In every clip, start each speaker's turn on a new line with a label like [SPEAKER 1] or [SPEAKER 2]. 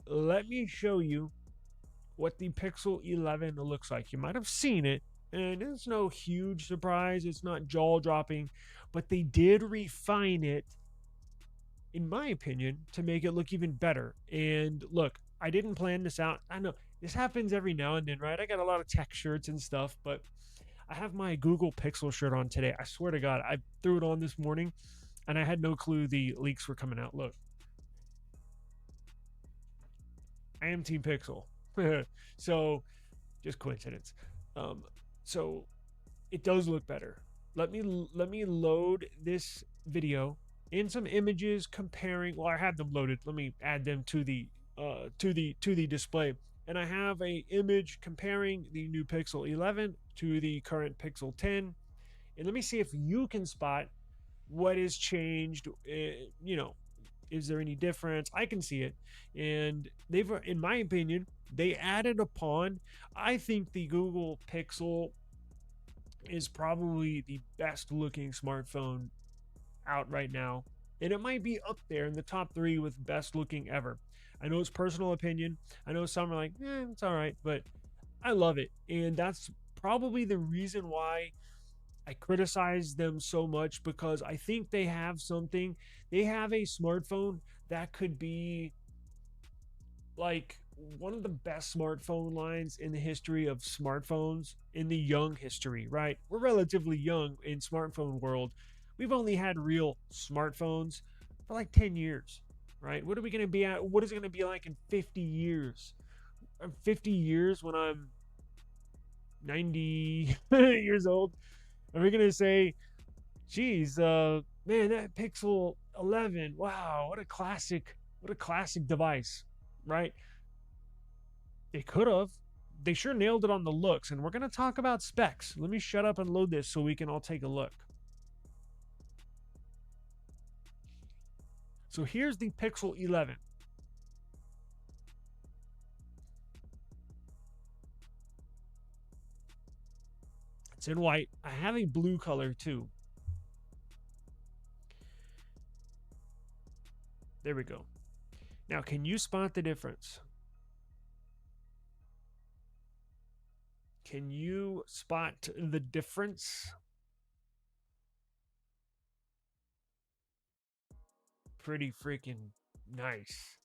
[SPEAKER 1] let me show you what the Pixel 11 looks like. You might have seen it, and it's no huge surprise. It's not jaw dropping, but they did refine it, in my opinion, to make it look even better. And look, I didn't plan this out. I know this happens every now and then, right? I got a lot of tech shirts and stuff, but I have my Google Pixel shirt on today. I swear to God, I threw it on this morning and I had no clue the leaks were coming out. Look, I am Team Pixel. So, just coincidence. Um, so it does look better. Let me load this video in some images comparing. Well, I have them loaded. Let me add them to the display. And I have a image comparing the new Pixel 11 to the current Pixel 10. And let me see if you can spot what has changed. Is there any difference? I can see it. And they've, in my opinion, they added upon. I think the Google Pixel is probably the best looking smartphone out right now. And it might be up there in the top 3 with best looking ever. I know it's personal opinion. I know some are like, it's all right, but I love it. And that's probably the reason why I criticize them so much, because I think they have something. They have a smartphone that could be like one of the best smartphone lines in the history of smartphones, in the young history, right? We're relatively young in smartphone world. We've only had real smartphones for like 10 years, right? What are we going to be at? What is it going to be like in 50 years? 50 years when I'm 90 years old? Are we going to say, geez, man, that Pixel 11, wow, what a classic device, right? They could have. They sure nailed it on the looks, and we're going to talk about specs. Let me shut up and load this so we can all take a look. So here's the Pixel 11. It's in white. I have a blue color too. There we go. Now, can you spot the difference? Can you spot the difference? Pretty freaking nice.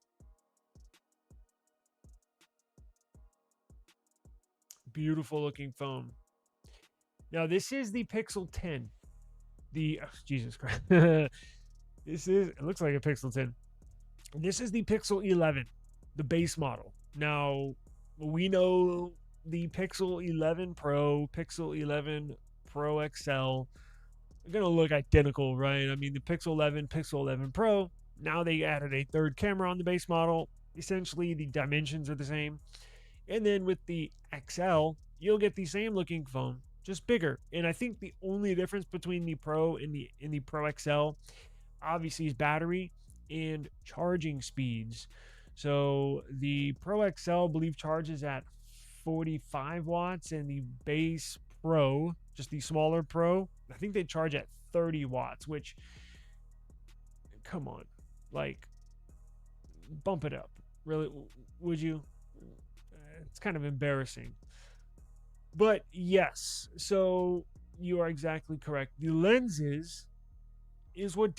[SPEAKER 1] Beautiful looking phone. Now, this is the Pixel 10. Jesus Christ. It looks like a Pixel 10. This is the Pixel 11, the base model. Now, we know the Pixel 11 Pro, Pixel 11 Pro XL are going to look identical, right? I mean, the Pixel 11, Pixel 11 Pro, now they added a third camera on the base model. Essentially, the dimensions are the same. And then with the XL, you'll get the same looking phone, just bigger. And I think the only difference between the Pro and the Pro XL, obviously, is battery and charging speeds. So the Pro XL, I believe, charges at 45 watts, and the base Pro, just the smaller Pro, I think they charge at 30 watts, which, come on, like, bump it up. Really, would you? It's kind of embarrassing. But yes, so you are exactly correct. The lenses is what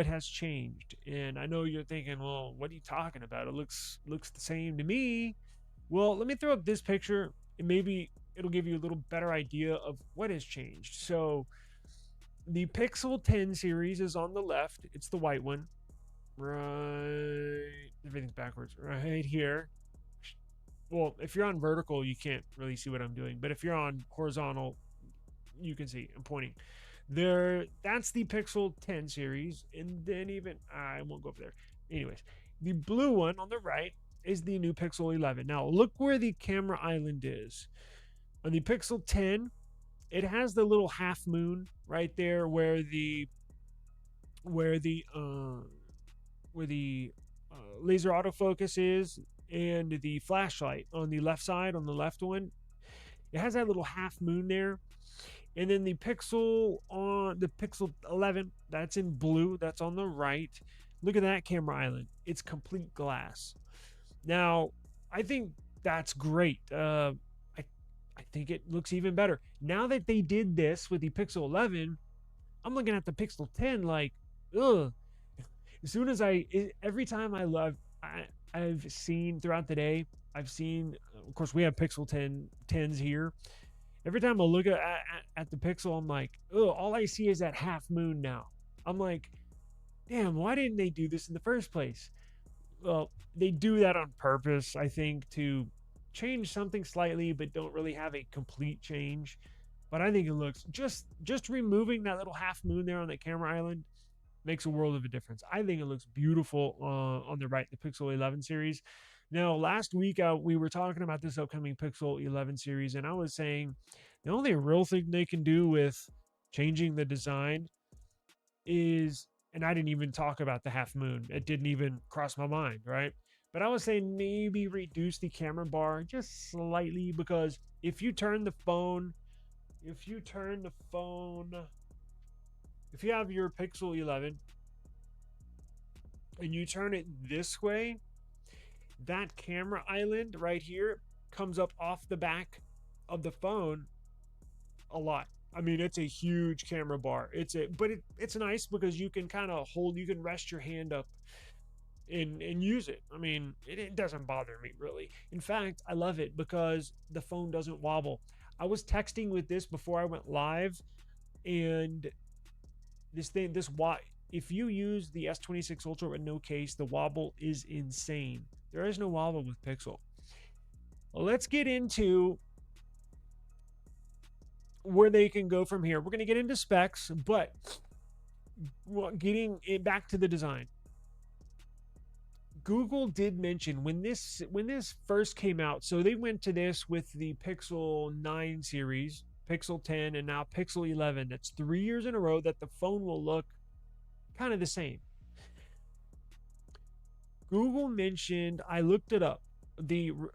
[SPEAKER 1] has changed. And I know you're thinking, well, what are you talking about? It looks the same to me. Well, let me throw up this picture, and maybe it'll give you a little better idea of what has changed. So the Pixel 10 series is on the left. It's the white one. Right. Everything's backwards. Right here. Well, if you're on vertical, you can't really see what I'm doing. But if you're on horizontal, you can see. I'm pointing. That's the Pixel 10 series. And then I won't go up there. Anyways, the blue one on the right is the new Pixel 11. Now, look where the camera island is. On the Pixel 10, it has the little half moon right there where the laser autofocus is, and the flashlight on the left side, on the left one. It has that little half moon there. And then the Pixel 11, that's in blue, that's on the right. Look at that camera island. It's complete glass. Now, I think that's great. I think it looks even better. Now that they did this with the Pixel 11, I'm looking at the Pixel 10 like, ugh. As soon as every time I've seen throughout the day, I've seen, of course, we have Pixel 10s here. Every time I look at the Pixel, I'm like, oh, all I see is that half moon now. I'm like, damn, why didn't they do this in the first place? Well, they do that on purpose, I think, to change something slightly, but don't really have a complete change. But I think it looks just removing that little half moon there on that camera island makes a world of a difference. I think it looks beautiful on the right, the Pixel 11 series. Now, last week we were talking about this upcoming Pixel 11 series, and I was saying the only real thing they can do with changing the design is, and I didn't even talk about the half moon. It didn't even cross my mind, right? But I was saying maybe reduce the camera bar just slightly, because if you turn the phone, if you have your Pixel 11 and you turn it this way, that camera island right here comes up off the back of the phone a lot. I mean, it's a huge camera bar. It's nice because you can kind of you can rest your hand up and use it. I mean, it doesn't bother me really. In fact, I love it because the phone doesn't wobble. I was texting with this before I went live, and if you use the S26 Ultra with no case, the wobble is insane. There is no wobble with Pixel. Well, let's get into where they can go from here. We're going to get into specs, but getting it back to the design. Google did mention when this first came out, so they went to this with the Pixel 9 series, Pixel 10, and now Pixel 11. That's 3 years in a row that the phone will look kind of the same. Google mentioned, I looked it up,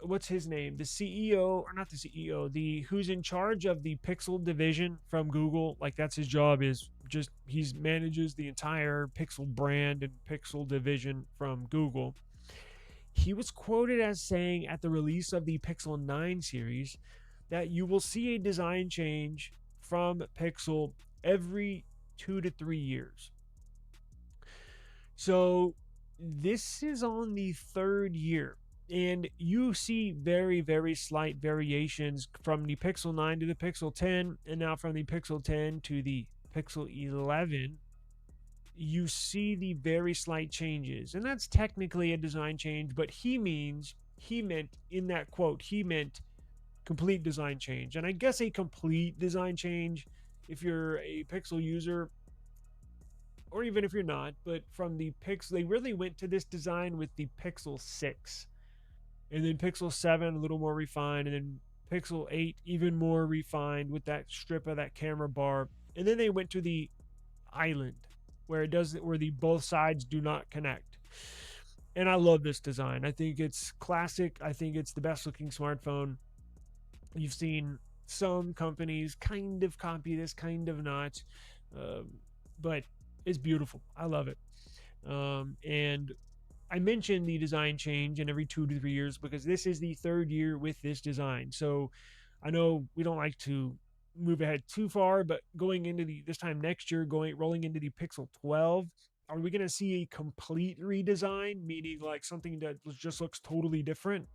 [SPEAKER 1] what's his name, the CEO, or not the CEO, who's in charge of the Pixel division from Google, like that's his job, is just he manages the entire Pixel brand and Pixel division from Google. He was quoted as saying at the release of the Pixel 9 series that you will see a design change from Pixel every 2 to 3 years. So this is on the 3rd year, and you see very, very slight variations from the Pixel 9 to the Pixel 10, and now from the Pixel 10 to the Pixel 11. You see the very slight changes, and that's technically a design change, but he meant in that quote, he meant complete design change. And I guess a complete design change, if you're a Pixel user, or even if you're not, but from the Pixel, they really went to this design with the Pixel 6, and then Pixel 7 a little more refined, and then Pixel 8 even more refined with that strip of that camera bar, and then they went to the island where the both sides do not connect. And I love this design. I think it's classic. I think it's the best looking smartphone. You've seen some companies kind of copy this, kind of not, but it's beautiful. I love it. And I mentioned the design change in every 2 to 3 years because this is the 3rd year with this design. So I know we don't like to move ahead too far, but going into this time next year, rolling into the Pixel 12, are we going to see a complete redesign, meaning like something that just looks totally different?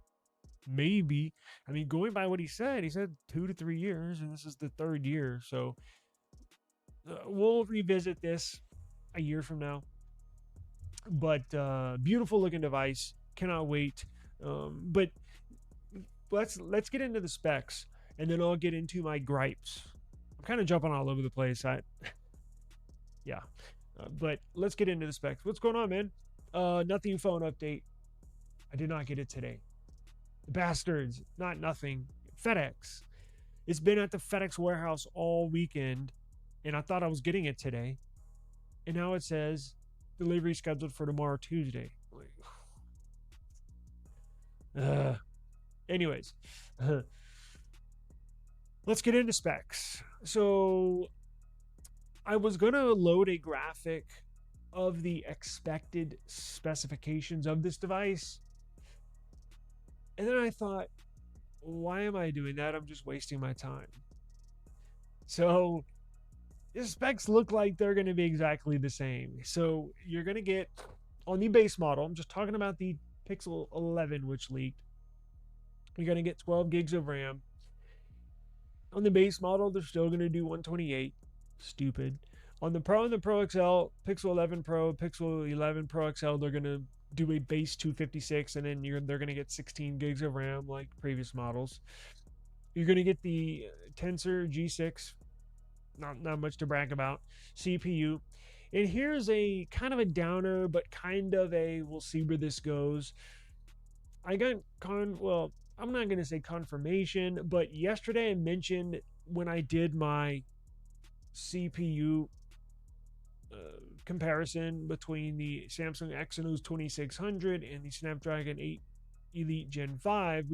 [SPEAKER 1] Maybe. I mean, going by what he said 2 to 3 years, and this is the 3rd year. So we'll revisit this a year from now. But beautiful looking device. Cannot wait. But let's get into the specs, and then I'll get into my gripes. I'm kind of jumping all over the place. Yeah. But let's get into the specs. What's going on, man? Nothing phone update. I did not get it today. The bastards. Not nothing. FedEx. It's been at the FedEx warehouse all weekend, and I thought I was getting it today. And now it says delivery scheduled for tomorrow, Tuesday. Anyways. Let's get into specs. So I was going to load a graphic of the expected specifications of this device. And then I thought, why am I doing that? I'm just wasting my time. So the specs look like they're going to be exactly the same. So you're going to get, on the base model, I'm just talking about the Pixel 11, which leaked, you're going to get 12 gigs of RAM. On the base model, they're still going to do 128. Stupid. On the Pro and the Pro XL, Pixel 11 Pro, Pixel 11 Pro XL, they're going to do a base 256, and then they're going to get 16 gigs of RAM like previous models. You're going to get the Tensor G6, not much to brag about, CPU. And here's a kind of a downer, but kind of a we'll see where this goes. I got well, I'm not going to say confirmation, but yesterday I mentioned when I did my CPU comparison between the Samsung Exynos 2600 and the Snapdragon 8 Elite Gen 5,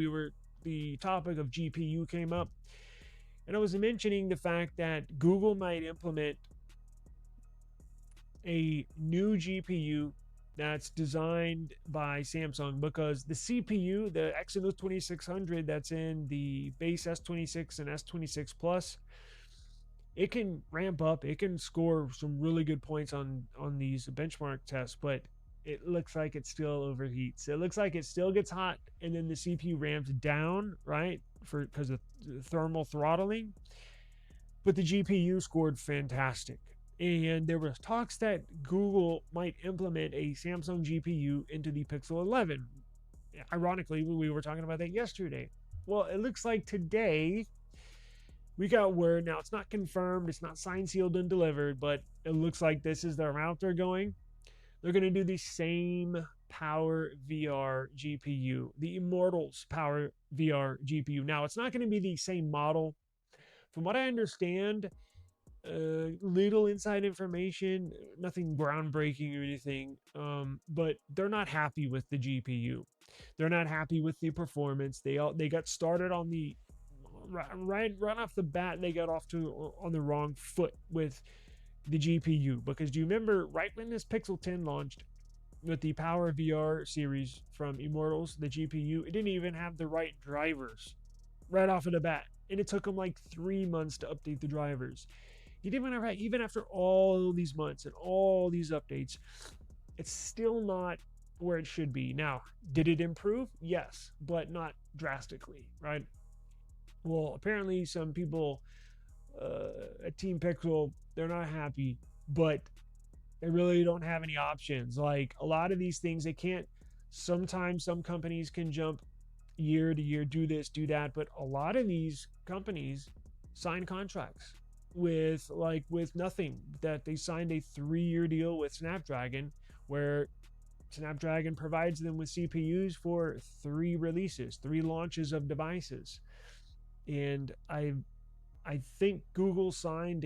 [SPEAKER 1] the topic of GPU came up. And I was mentioning the fact that Google might implement a new GPU that's designed by Samsung, because the CPU, the Exynos 2600 that's in the base S26 and S26 Plus, it can ramp up, it can score some really good points on these benchmark tests, but it looks like it still overheats. It looks like it still gets hot, and then the CPU ramps down, right, because of thermal throttling. But the GPU scored fantastic. And there was talks that Google might implement a Samsung GPU into the Pixel 11. Ironically, we were talking about that yesterday. Well, it looks like today we got word. Now, it's not confirmed, it's not signed, sealed, and delivered, but it looks like this is the route they're going. They're going to do the same Power VR GPU, the Immortals Power VR GPU. Now, it's not going to be the same model. From what I understand, little inside information, nothing groundbreaking or anything, but they're not happy with the GPU. They're not happy with the performance. They got started on the right off the bat. They got off to on the wrong foot with the GPU, because do you remember right when this Pixel 10 launched with the Power VR series from Immortals, the GPU, it didn't even have the right drivers right off of the bat, and it took them like 3 months to update the drivers. Even after all these months and all these updates, it's still not where it should be. Now, did it improve? Yes, but not drastically, right? Well, apparently some people at Team Pixel, they're not happy, but they really don't have any options. Like a lot of these things, they can't. Sometimes some companies can jump year to year, do this, do that, but a lot of these companies sign contracts with nothing. That they signed a 3-year deal with Snapdragon, where Snapdragon provides them with CPUs for 3 releases, 3 launches of devices. And I think Google signed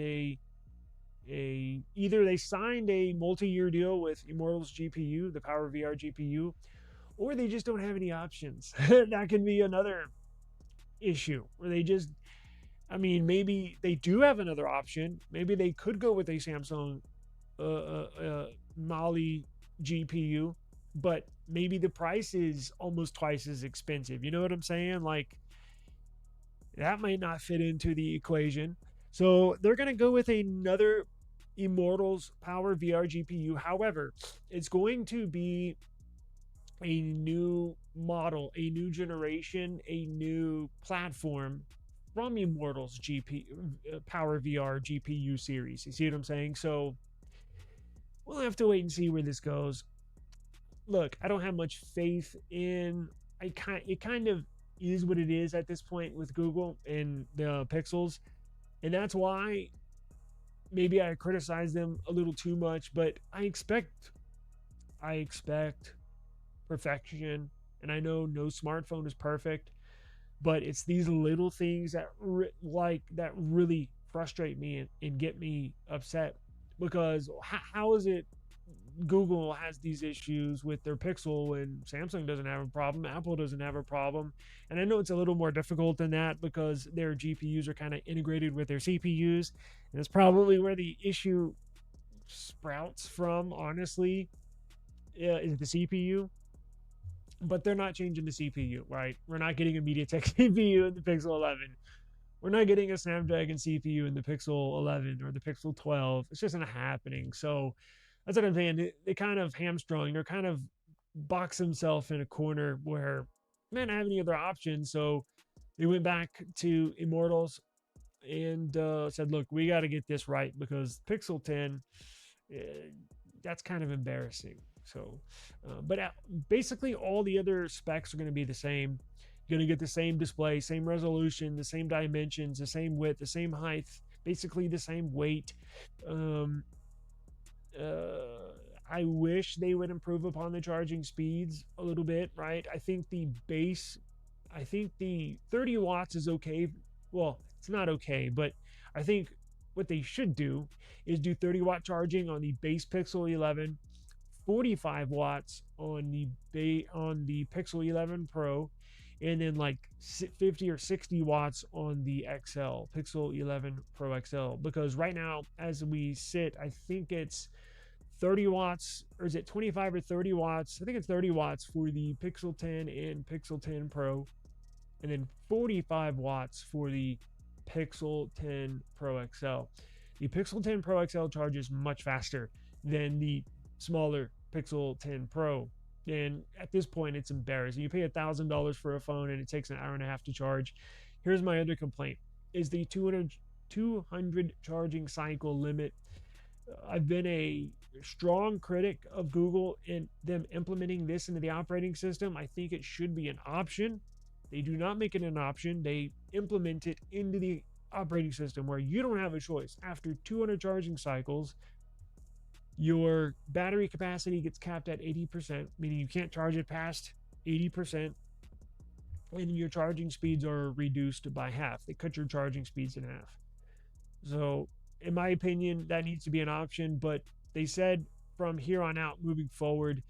[SPEAKER 1] either they signed a multi-year deal with Immortals GPU, the Power VR GPU, or they just don't have any options. That can be another issue, where they just, I mean, maybe they do have another option. Maybe they could go with a Samsung Mali GPU, but maybe the price is almost twice as expensive. You know what I'm saying? Like, that might not fit into the equation. So they're going to go with another Immortals Power VR GPU. However, it's going to be a new model, a new generation, a new platform from Immortals Power VR GPU series. You see what I'm saying? So we'll have to wait and see where this goes. Look, I don't have much faith in. It kind of is what it is at this point with Google and the Pixels, and that's why maybe I criticize them a little too much. But I expect perfection, and I know no smartphone is perfect, but it's these little things that really frustrate me and get me upset, because how is it Google has these issues with their Pixel and Samsung doesn't have a problem, Apple doesn't have a problem? And I know it's a little more difficult than that because their GPUs are kind of integrated with their CPUs, and it's probably where the issue sprouts from, honestly, is the CPU. But they're not changing the CPU, right? We're not getting a MediaTek CPU in the Pixel 11. We're not getting a Snapdragon CPU in the Pixel 11 or the Pixel 12. It's just not happening. So that's what I'm saying. They kind of hamstrung. They're kind of box themselves in a corner where, man, I have any other options. So they went back to Immortals and said, look, we got to get this right because Pixel 10, uh, that's kind of embarrassing. So, but basically all the other specs are going to be the same. You're going to get the same display, same resolution, the same dimensions, the same width, the same height, basically the same weight. Um, I wish they would improve upon the charging speeds a little bit, right? I think the 30 watts is okay. Well, it's not okay, but I think what they should do is do 30-watt charging on the base Pixel 11, 45 watts on the Pixel 11 Pro, and then like 50 or 60 watts on the XL Pixel 11 Pro XL. Because right now, as we sit, I think it's 30 watts, or is it 25 or 30 watts? I think it's 30 watts for the Pixel 10 and Pixel 10 Pro, and then 45 watts for the Pixel 10 Pro XL. The Pixel 10 Pro XL charges much faster than the smaller Pixel 10 Pro. And at this point, it's embarrassing. You pay $1,000 for a phone and it takes an hour and a half to charge. Here's my other complaint: is the 200 charging cycle limit. I've been a strong critic of Google in them implementing this into the operating system. I think it should be an option. They do not make it an option. They implement it into the operating system where you don't have a choice. After 200 charging cycles, your battery capacity gets capped at 80%, meaning you can't charge it past 80%, and your charging speeds are reduced by half. They cut your charging speeds in half. So, in my opinion, that needs to be an option, but they said from here on out, moving forward,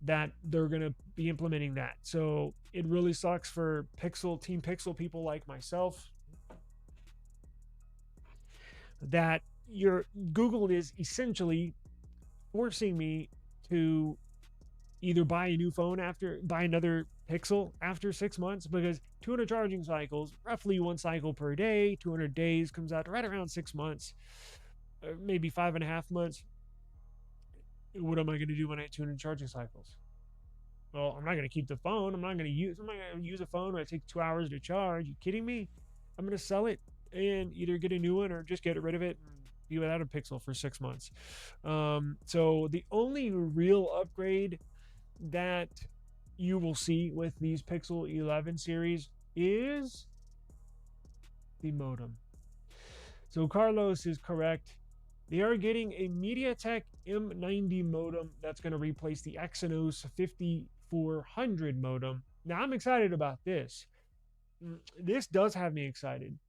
[SPEAKER 1] that they're going to be implementing that. So, it really sucks for Team Pixel people like myself that your Google is essentially forcing me to either buy a new phone buy another Pixel after 6 months, because 200 charging cycles, roughly one cycle per day, 200 days comes out right around 6 months, maybe 5.5 months. What am I going to do when I have 200 charging cycles? Well, I'm not going to keep the phone. I'm not going to use a phone when it takes 2 hours to charge. You kidding me? I'm going to sell it and either get a new one or just get rid of it and be without a Pixel for 6 months. So the only real upgrade that you will see with these Pixel 11 series is the modem. So Carlos is correct. They are getting a MediaTek M90 modem that's going to replace the Exynos 5400 modem. Now I'm excited about this. This does have me excited.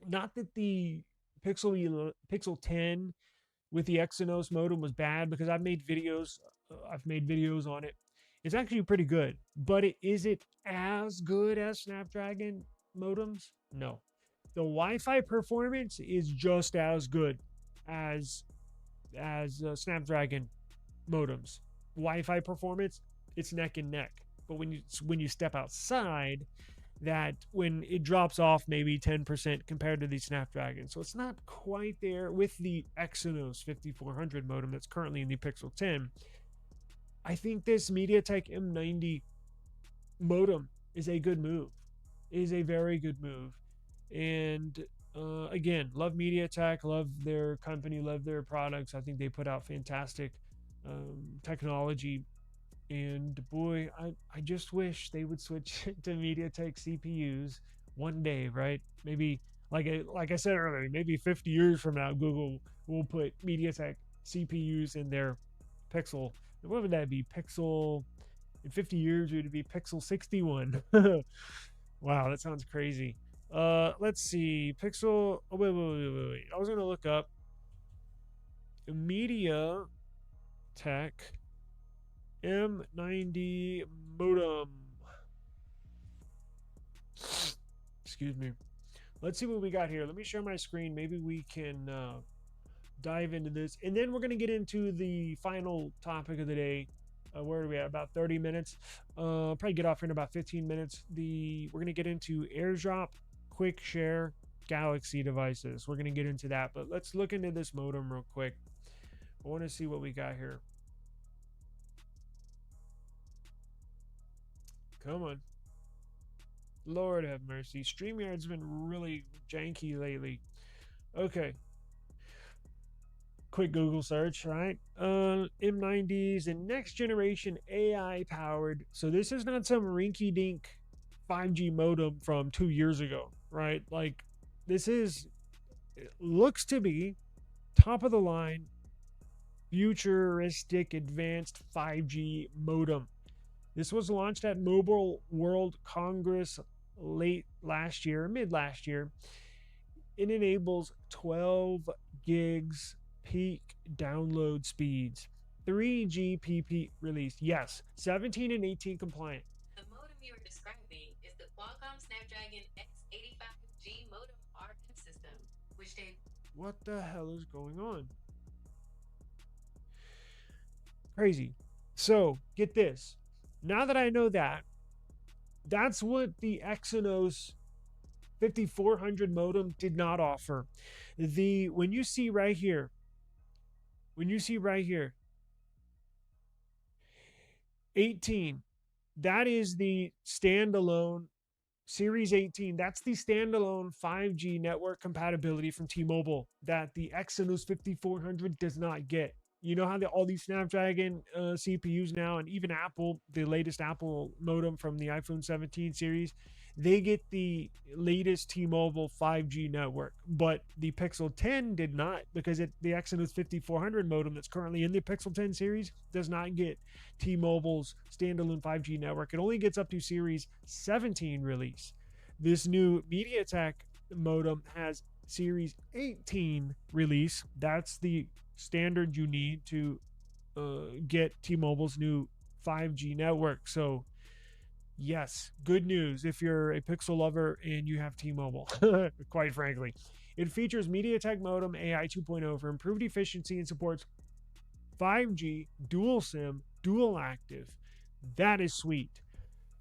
[SPEAKER 1] Not that the Pixel 10 with the Exynos modem was bad, because I've made videos on it. It's actually pretty good, but is it as good as Snapdragon modems? No. The Wi-Fi performance is just as good as Snapdragon modems. Wi-Fi performance, it's neck and neck. But when you step outside, that when it drops off maybe 10% compared to the Snapdragon. So it's not quite there with the Exynos 5400 modem that's currently in the Pixel 10. I think this MediaTek M90 modem is a good move. It is a very good move. And again, love MediaTek, love their company, love their products. I think they put out fantastic technology. And boy, I just wish they would switch to MediaTek CPUs one day, right? Maybe like I said earlier, maybe 50 years from now, Google will put MediaTek CPUs in their Pixel. What would that be? Pixel in 50 years, it would be Pixel 61. Wow, that sounds crazy. Let's see. Pixel. Oh, wait. I was gonna look up MediaTek M90 modem. Excuse me. Let's see what we got here. Let me share my screen. Maybe we can dive into this, and then we're going to get into the final topic of the day. Where are we at? About 30 minutes. Probably get off in about 15 minutes. We're going to get into AirDrop, Quick Share, Galaxy devices. We're going to get into that, but let's look into this modem real quick. I want to see what we got here. Come on. Lord have mercy. StreamYard's been really janky lately. Okay. Quick Google search, right? M90s and next generation AI powered. So this is not some rinky dink 5G modem from 2 years ago, right? Like, this looks to be top of the line, futuristic, advanced 5G modem. This was launched at Mobile World Congress late last year, mid last year. It enables 12 gigs peak download speeds. 3GPP release. Yes, 17 and 18 compliant. The modem you are describing is the Qualcomm Snapdragon X85G modem RM system, which they... What the hell is going on? Crazy. So, get this. Now that I know that, that's what the Exynos 5400 modem did not offer. When you see right here, 18, that is the standalone Series 18. That's the standalone 5G network compatibility from T-Mobile that the Exynos 5400 does not get. You know how all these Snapdragon CPUs now, and even Apple, the latest Apple modem from the iPhone 17 series, they get the latest T-Mobile 5G network. But the Pixel 10 did not, because the Exynos 5400 modem that's currently in the Pixel 10 series does not get T-Mobile's standalone 5G network. It only gets up to Series 17 release. This new MediaTek modem has Series 18 release. That's the standard you need to get T-Mobile's new 5G network. So yes, good news if you're a Pixel lover and you have T-Mobile, quite frankly. It features MediaTek modem AI 2.0 for improved efficiency and supports 5G dual SIM dual active. That is sweet.